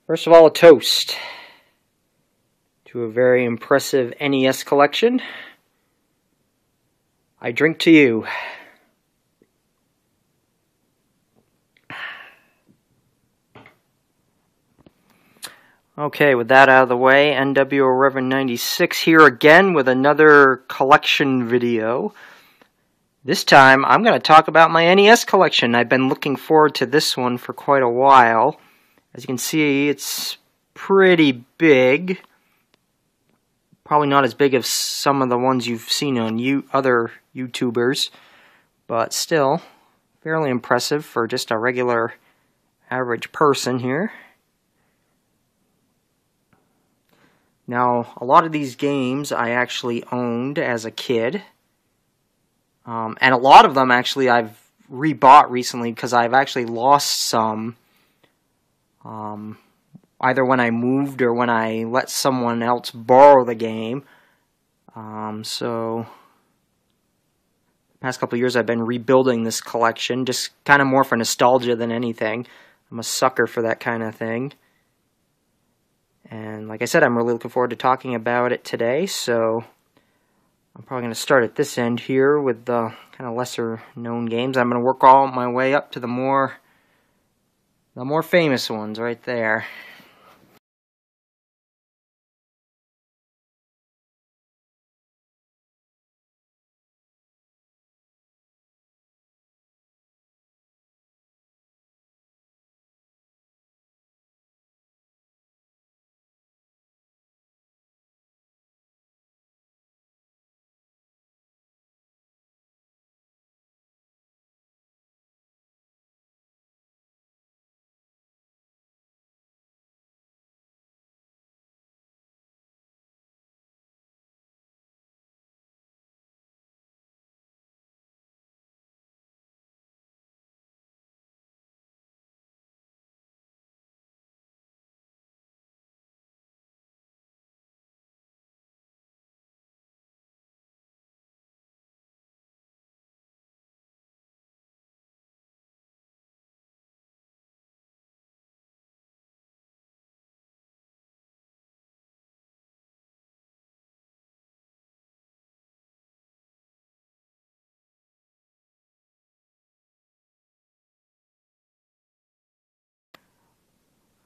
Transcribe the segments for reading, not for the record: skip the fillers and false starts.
First of all, a toast to a very impressive NES collection. I drink to you. Okay, with that out of the way, NWO Reverend 96 here again with another collection video. This time, I'm going to talk about my NES collection. I've been looking forward to this one for quite a while. As you can see, it's pretty big. Probably not as big as some of the ones you've seen on other YouTubers, but still fairly impressive for just a regular average person here. Now, a lot of these games I actually owned as a kid, and a lot of them actually I've rebought recently because I've actually lost some, either when I moved or when I let someone else borrow the game. So, the past couple of years I've been rebuilding this collection, just kind of more for nostalgia than anything. I'm a sucker for that kind of thing. And like I said, I'm really looking forward to talking about it today, so I'm probably going to start at this end here with the kind of lesser known games. I'm going to work all my way up to the more famous ones right there.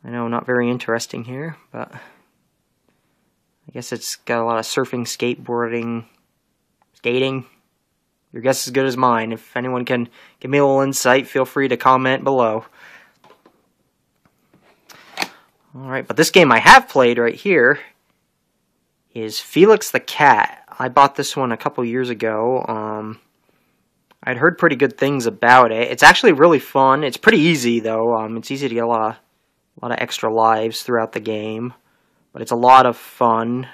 I know, not very interesting here, but I guess it's got a lot of surfing, skateboarding, skating. Your guess is as good as mine. If anyone can give me a little insight, feel free to comment below. Alright, but this game I have played right here is Felix the Cat. I bought this one a couple years ago. I'd heard pretty good things about it. It's actually really fun. It's pretty easy, though. It's easy to get a lot of extra lives throughout the game, but it's a lot of fun.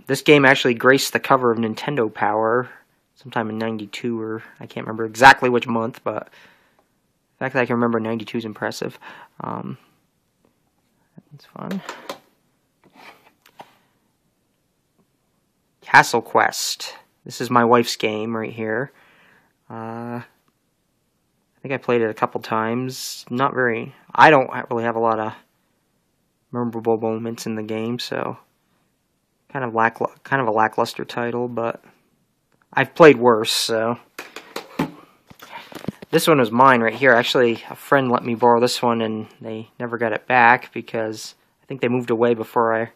This game actually graced the cover of Nintendo Power sometime in '92, or I can't remember exactly which month, but the fact that I can remember '92 is impressive. It's fun. Castle Quest. This is my wife's game right here. I think I played it a couple times. I don't really have a lot of memorable moments in the game, so kind of a lackluster title, but I've played worse, so. This one was mine right here. Actually, a friend let me borrow this one, and they never got it back because I think they moved away before I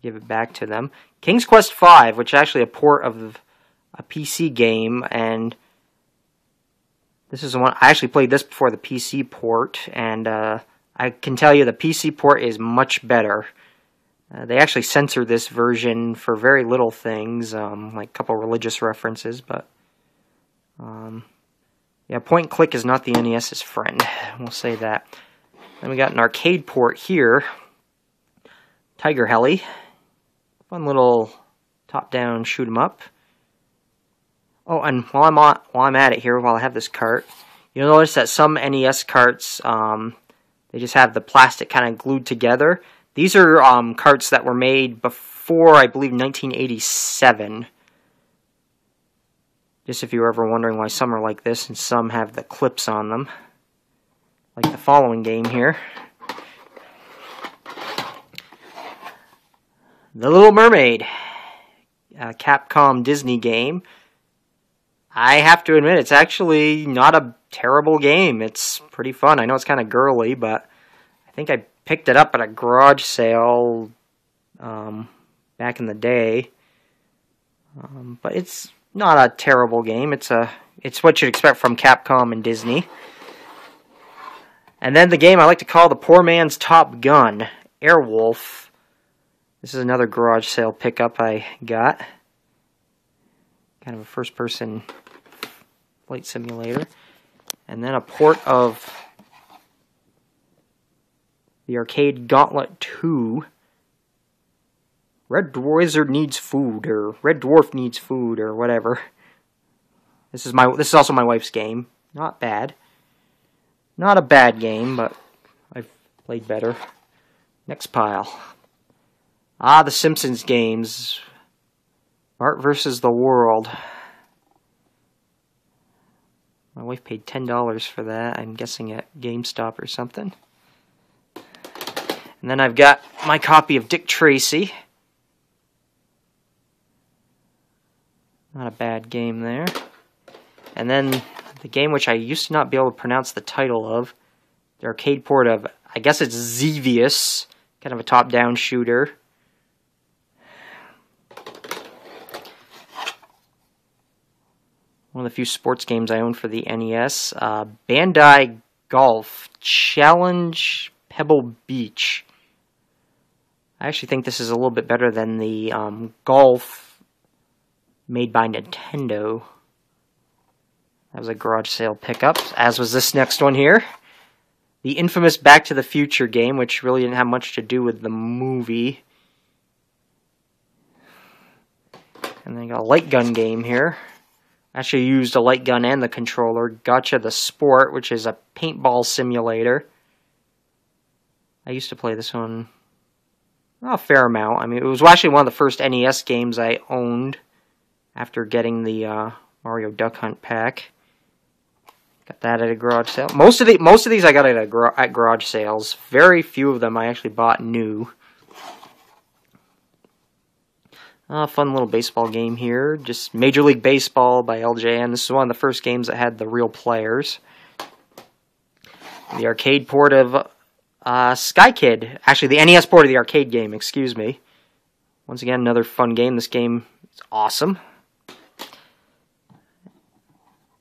give it back to them. King's Quest V, which is actually a port of a PC game, and this is the one I actually played this before the PC port, and I can tell you the PC port is much better. They actually censored this version for very little things, like a couple religious references, but yeah, point and click is not the NES's friend. We'll say that. Then we got an arcade port here. Tiger Heli. Fun little top-down shoot 'em up. Oh, and while I'm at it here, while I have this cart, you'll notice that some NES carts, they just have the plastic kind of glued together. These are carts that were made before, I believe, 1987. Just if you were ever wondering why some are like this and some have the clips on them. Like the following game here. The Little Mermaid, a Capcom Disney game. I have to admit, it's actually not a terrible game. It's pretty fun. I know it's kind of girly, but I think I picked it up at a garage sale back in the day. But it's not a terrible game. It's what you'd expect from Capcom and Disney. And then the game I like to call the poor man's Top Gun, Airwolf. This is another garage sale pickup I got. Kind of a first-person flight simulator. And then a port of the arcade Gauntlet 2. Red Wizard Needs Food, or Red Dwarf Needs Food, or whatever. This is also my wife's game. Not bad. Not a bad game, but I've played better. Next pile. The Simpsons games. Bart vs. the World. My wife paid $10 for that. I'm guessing at GameStop or something. And then I've got my copy of Dick Tracy. Not a bad game there. And then the game which I used to not be able to pronounce the title of. The arcade port of, I guess it's Xevious. Kind of a top-down shooter. One of the few sports games I own for the NES. Bandai Golf Challenge Pebble Beach. I actually think this is a little bit better than the Golf made by Nintendo. That was a garage sale pickup, as was this next one here. The infamous Back to the Future game, which really didn't have much to do with the movie. And then I got a light gun game here. Actually used a light gun and the controller. Gotcha the Sport, which is a paintball simulator. I used to play this one a fair amount. I mean, it was actually one of the first NES games I owned after getting the Mario Duck Hunt pack. Got that at a garage sale. Most of these I got at garage sales. Very few of them I actually bought new. Fun little baseball game here. Just Major League Baseball by LJN. This is one of the first games that had the real players. The arcade port of Sky Kid. Actually, the NES port of the arcade game, excuse me. Once again, another fun game. This game is awesome.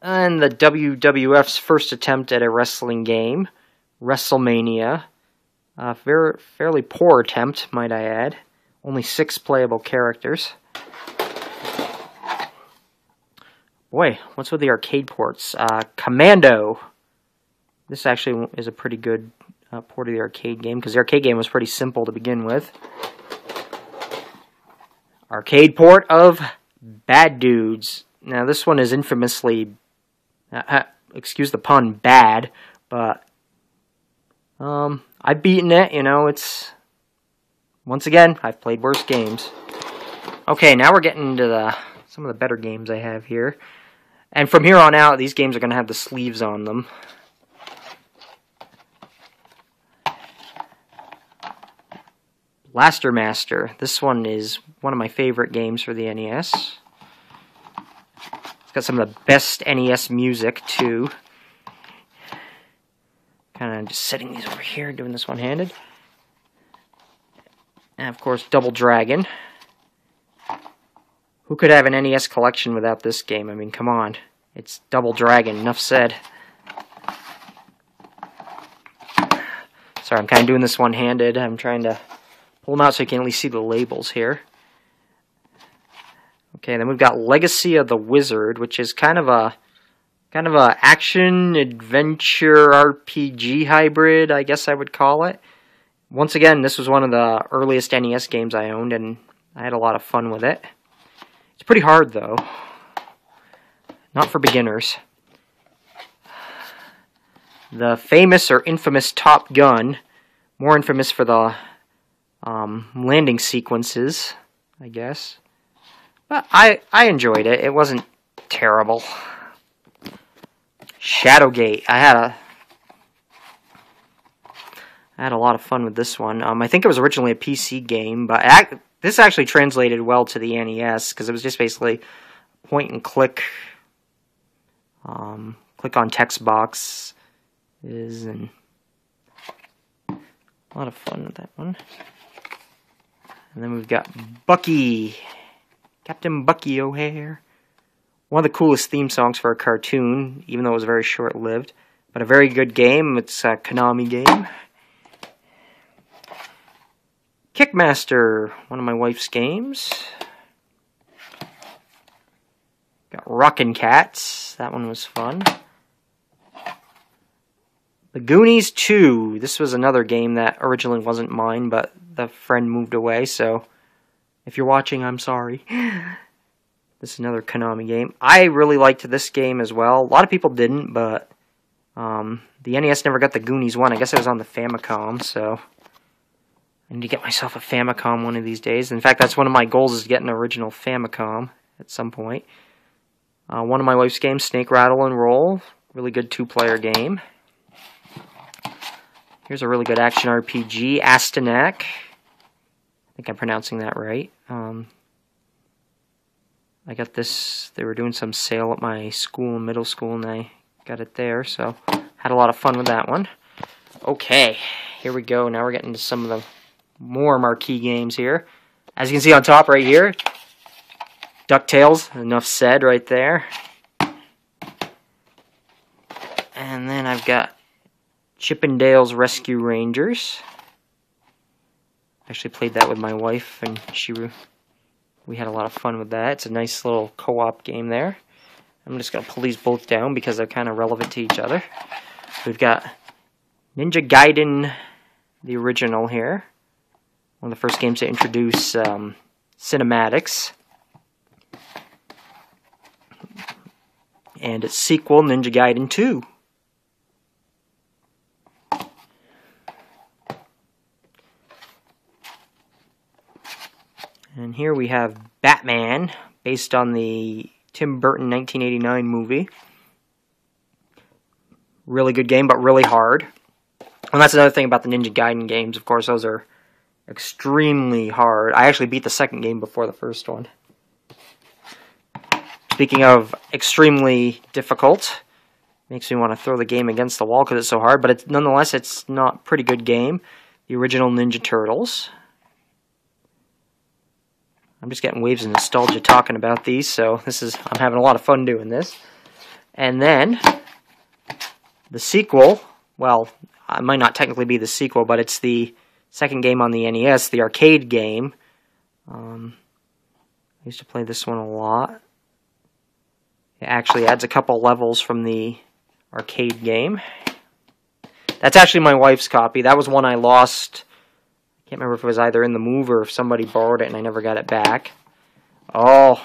And the WWF's first attempt at a wrestling game. WrestleMania. Fairly poor attempt, might I add. Only 6 playable characters. Boy, what's with the arcade ports? Commando. This actually is a pretty good port of the arcade game, because the arcade game was pretty simple to begin with. Arcade port of Bad Dudes. Now, this one is infamously, excuse the pun, bad, but I've beaten it, you know, it's... Once again, I've played worse games. Okay, now we're getting into some of the better games I have here. And from here on out, these games are going to have the sleeves on them. Blaster Master. This one is one of my favorite games for the NES. It's got some of the best NES music, too. Kind of just setting these over here, doing this one-handed. And, of course, Double Dragon. Who could have an NES collection without this game? I mean, come on. It's Double Dragon. Enough said. Sorry, I'm kind of doing this one-handed. I'm trying to pull them out so you can at least see the labels here. Okay, then we've got Legacy of the Wizard, which is kind of a action adventure RPG hybrid, I guess I would call it. Once again, this was one of the earliest NES games I owned, and I had a lot of fun with it. It's pretty hard, though. Not for beginners. The famous or infamous Top Gun. More infamous for the landing sequences, I guess. But I enjoyed it. It wasn't terrible. Shadowgate. I had a lot of fun with this one. I think it was originally a PC game, but This actually translated well to the NES because it was just basically point and click. Click on text boxes, and a lot of fun with that one. And then we've got Bucky, Captain Bucky O'Hare. One of the coolest theme songs for a cartoon, even though it was very short-lived. But a very good game. It's a Konami game. Kickmaster, one of my wife's games. Got Rockin' Cats. That one was fun. The Goonies 2. This was another game that originally wasn't mine, but the friend moved away, so if you're watching, I'm sorry. This is another Konami game. I really liked this game as well. A lot of people didn't, but the NES never got the Goonies 1. I guess it was on the Famicom, so I need to get myself a Famicom one of these days. In fact, that's one of my goals, is to get an original Famicom at some point. One of my wife's games, Snake, Rattle, and Roll. Really good two-player game. Here's a really good action RPG, Astanak. I think I'm pronouncing that right. I got this, they were doing some sale at my school, middle school, and I got it there, so had a lot of fun with that one. Okay, here we go. Now we're getting to some of the more marquee games here. As you can see on top right here, DuckTales, enough said right there. And then I've got Chippendales Rescue Rangers. I actually played that with my wife, and we had a lot of fun with that. It's a nice little co-op game there. I'm just going to pull these both down because they're kind of relevant to each other. We've got Ninja Gaiden, the original here. One of the first games to introduce cinematics. And its sequel, Ninja Gaiden 2. And here we have Batman, based on the Tim Burton 1989 movie. Really good game, but really hard. And that's another thing about the Ninja Gaiden games, of course, those are extremely hard. I actually beat the second game before the first one. Speaking of extremely difficult, makes me want to throw the game against the wall because it's so hard, but nonetheless, it's not a pretty good game. The original Ninja Turtles. I'm just getting waves of nostalgia talking about these, so I'm having a lot of fun doing this. And then, the sequel, well, it might not technically be the sequel, but it's the second game on the NES, the arcade game. I used to play this one a lot. It actually adds a couple levels from the arcade game. That's actually my wife's copy. That was one I lost. I can't remember if it was either in the move or if somebody borrowed it and I never got it back. Oh,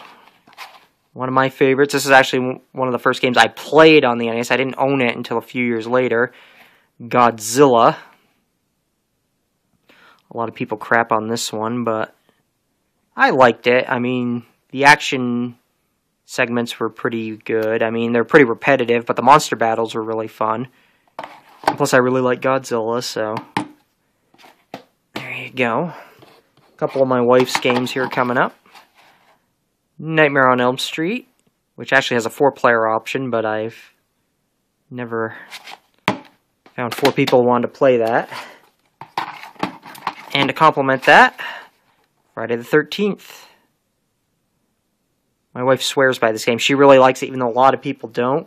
one of my favorites. This is actually one of the first games I played on the NES. I didn't own it until a few years later. Godzilla. A lot of people crap on this one, but I liked it. I mean, the action segments were pretty good. I mean, they're pretty repetitive, but the monster battles were really fun. And plus, I really like Godzilla, so there you go. A couple of my wife's games here coming up. Nightmare on Elm Street, which actually has a 4-player option, but I've never found 4 people who wanted to play that. And to complement that, Friday the 13th. My wife swears by this game. She really likes it, even though a lot of people don't.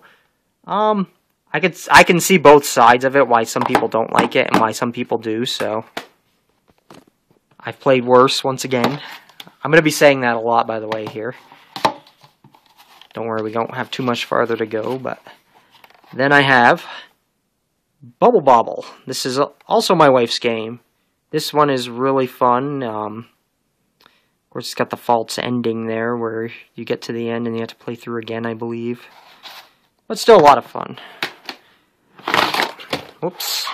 I can see both sides of it, why some people don't like it and why some people do, so I've played worse once again. I'm going to be saying that a lot, by the way, here. Don't worry, we don't have too much farther to go, but then I have Bubble Bobble. This is also my wife's game. This one is really fun. Of course, it's got the false ending there where you get to the end and you have to play through again, I believe. But still a lot of fun. Whoops.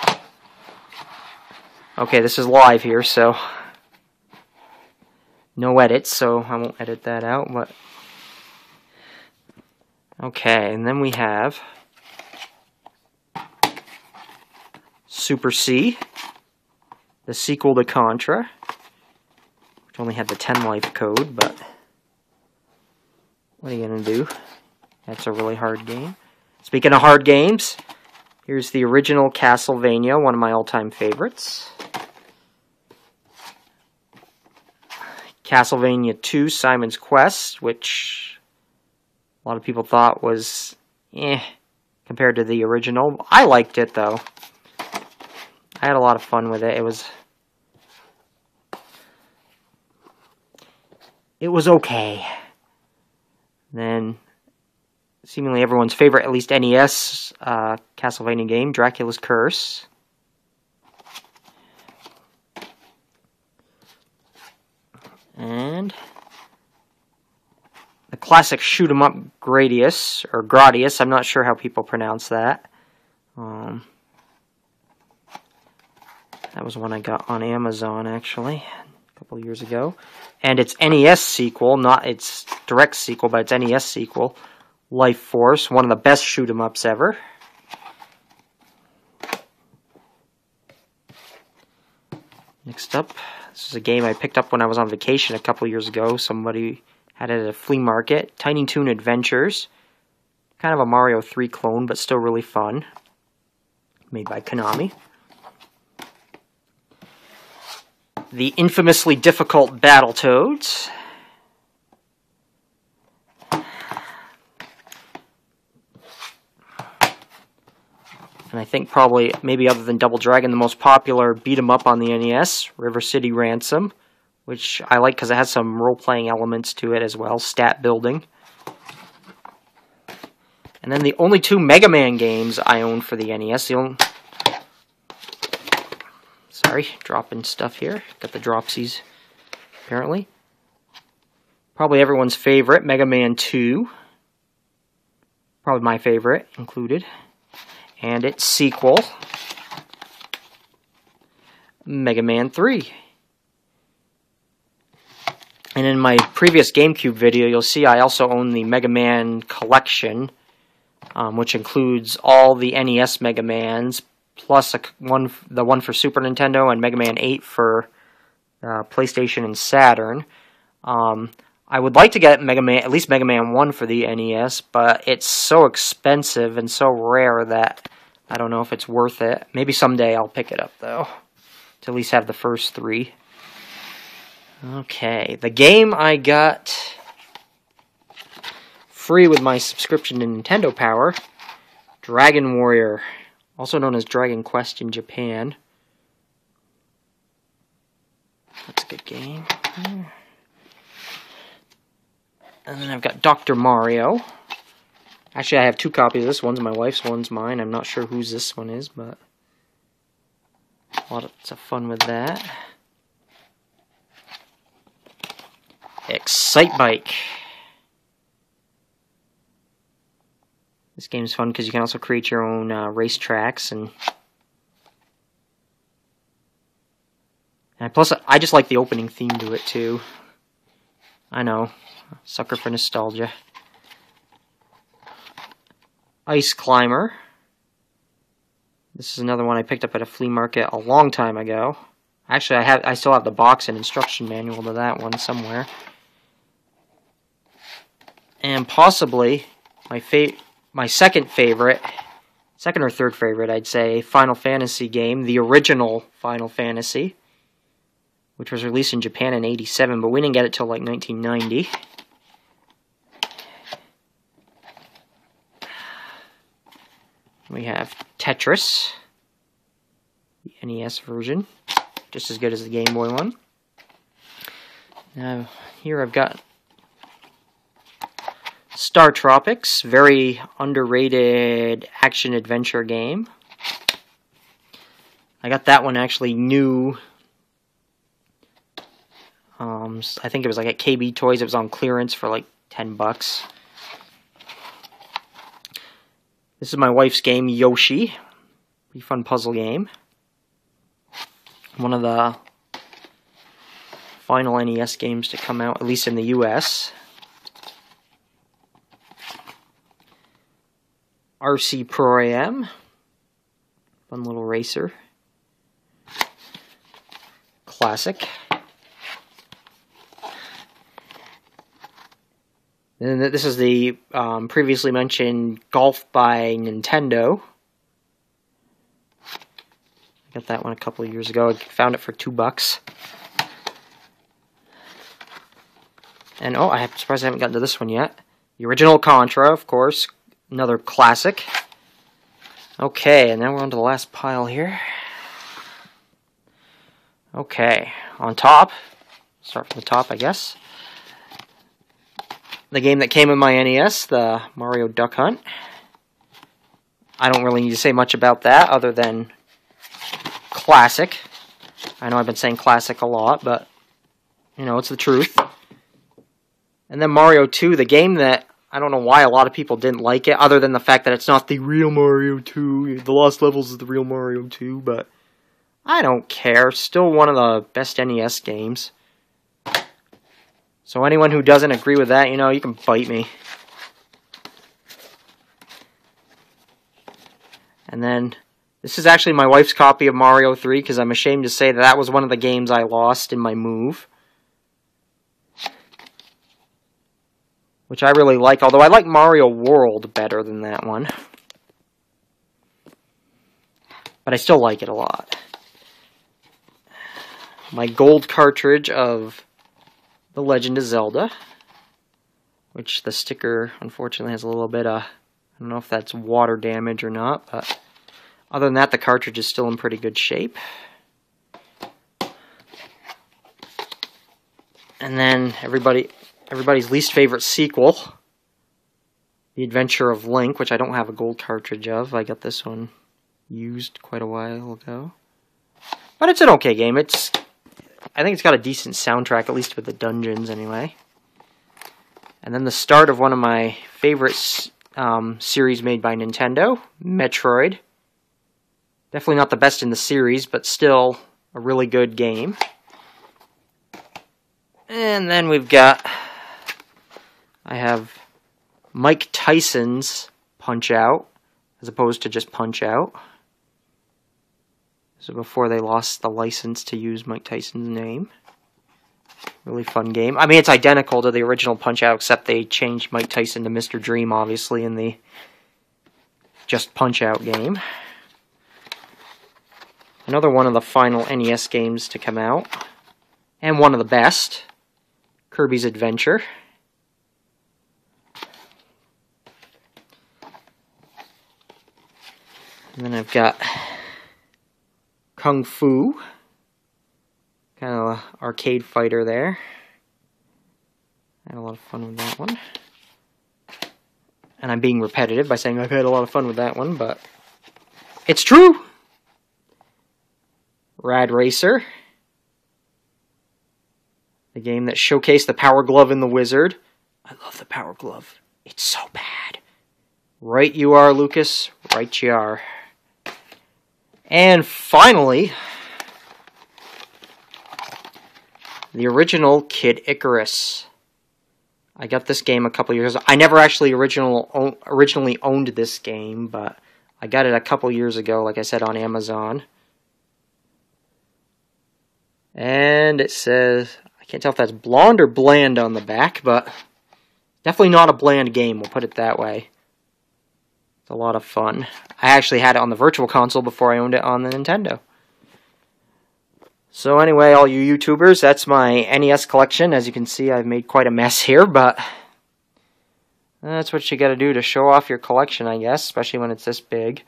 Okay, this is live here, so no edits, so I won't edit that out. But okay, and then we have Super C, the sequel to Contra, only had the 10 life code, but what are you going to do? That's a really hard game. Speaking of hard games, here's the original Castlevania, one of my all-time favorites. Castlevania 2, Simon's Quest, which a lot of people thought was compared to the original. I liked it, though. I had a lot of fun with it. It was okay. Then, seemingly everyone's favorite, at least NES Castlevania game, Dracula's Curse. And the classic shoot 'em up Gradius, or Gradius, I'm not sure how people pronounce that. That was one I got on Amazon, actually, a couple years ago. And its NES sequel, not its direct sequel, but its NES sequel, Life Force, one of the best shoot 'em ups ever. Next up, this is a game I picked up when I was on vacation a couple years ago. Somebody had it at a flea market. Tiny Toon Adventures. Kind of a Mario 3 clone, but still really fun. Made by Konami. The infamously difficult Battletoads. And I think probably, maybe other than Double Dragon, the most popular beat-em-up on the NES, River City Ransom, which I like because it has some role-playing elements to it as well, stat building. And then the only two Mega Man games I own for the NES, sorry, dropping stuff here. Got the dropsies, apparently. Probably everyone's favorite, Mega Man 2. Probably my favorite included. And its sequel, Mega Man 3. And in my previous GameCube video, you'll see I also own the Mega Man Collection, which includes all the NES Mega Mans, plus the one for Super Nintendo and Mega Man 8 for PlayStation and Saturn. I would like to get at least Mega Man 1 for the NES, but it's so expensive and so rare that I don't know if it's worth it. Maybe someday I'll pick it up, though, to at least have the first three. Okay, the game I got free with my subscription to Nintendo Power, Dragon Warrior, also known as Dragon Quest in Japan. That's a good game. And then I've got Dr. Mario. Actually, I have two copies of this. One's my wife's, one's mine. I'm not sure whose this one is, but lots of fun with that. Excite Bike. This game's fun because you can also create your own race tracks, and plus I just like the opening theme to it too. I know, sucker for nostalgia. Ice Climber. This is another one I picked up at a flea market a long time ago. Actually, I still have the box and instruction manual to that one somewhere. And possibly my second or third favorite, I'd say, Final Fantasy game, the original Final Fantasy, which was released in Japan in '87, but we didn't get it till like 1990. We have Tetris, the NES version, just as good as the Game Boy one. Now, here I've got Star Tropics, very underrated action-adventure game. I got that one actually new. I think it was like at KB Toys. It was on clearance for like $10. This is my wife's game, Yoshi. Pretty fun puzzle game. One of the final NES games to come out, at least in the US. RC Pro Am. Fun little racer. Classic. And this is the previously mentioned Golf by Nintendo. I got that one a couple of years ago. I found it for $2. And oh, I'm surprised I haven't gotten to this one yet. The original Contra, of course. Another classic. Okay, and now we're on to the last pile here. Okay, on top. Start from the top, I guess. The game that came in my NES, the Mario Duck Hunt. I don't really need to say much about that other than classic. I know I've been saying classic a lot, but, you know, it's the truth. And then Mario 2, the game that I don't know why a lot of people didn't like it, other than the fact that it's not the real Mario 2. The Lost Levels is the real Mario 2, but I don't care. Still one of the best NES games. So anyone who doesn't agree with that, you know, you can bite me. And then, this is actually my wife's copy of Mario 3, because I'm ashamed to say that that was one of the games I lost in my move. Which I really like, although I like Mario World better than that one. But I still like it a lot. My gold cartridge of The Legend of Zelda, which the sticker unfortunately has a little bit of, I don't know if that's water damage or not, but other than that, the cartridge is still in pretty good shape. And then everybody's least favorite sequel, The Adventure of Link, which I don't have a gold cartridge of. I got this one used quite a while ago. But it's an okay game. I think it's got a decent soundtrack, at least with the dungeons anyway. And then the start of one of my favorite series made by Nintendo, Metroid. Definitely not the best in the series, but still a really good game. And then we've got, I have Mike Tyson's Punch-Out, as opposed to just Punch-Out. So before they lost the license to use Mike Tyson's name. Really fun game. I mean, it's identical to the original Punch-Out, except they changed Mike Tyson to Mr. Dream, obviously, in the just Punch-Out game. Another one of the final NES games to come out. And one of the best. Kirby's Adventure. And then I've got Kung Fu. Kind of an arcade fighter there. I had a lot of fun with that one. And I'm being repetitive by saying I've had a lot of fun with that one, but it's true! Rad Racer. The game that showcased the Power Glove and the Wizard. I love the Power Glove. It's so bad. Right you are, Lucas. Right you are. And finally, the original Kid Icarus. I got this game a couple years ago. I never actually originally owned this game, but I got it a couple years ago, like I said, on Amazon. And it says, I can't tell if that's blonde or bland on the back, but definitely not a bland game, we'll put it that way. It's a lot of fun. I actually had it on the Virtual Console before I owned it on the Nintendo. So anyway, all you YouTubers, that's my NES collection. As you can see, I've made quite a mess here, but that's what you gotta do to show off your collection, I guess, especially when it's this big.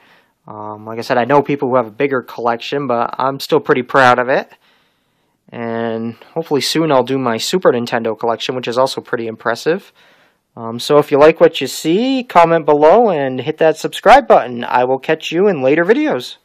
Like I said, I know people who have a bigger collection, but I'm still pretty proud of it. And hopefully soon I'll do my Super Nintendo collection, which is also pretty impressive. So if you like what you see, comment below and hit that subscribe button. I will catch you in later videos.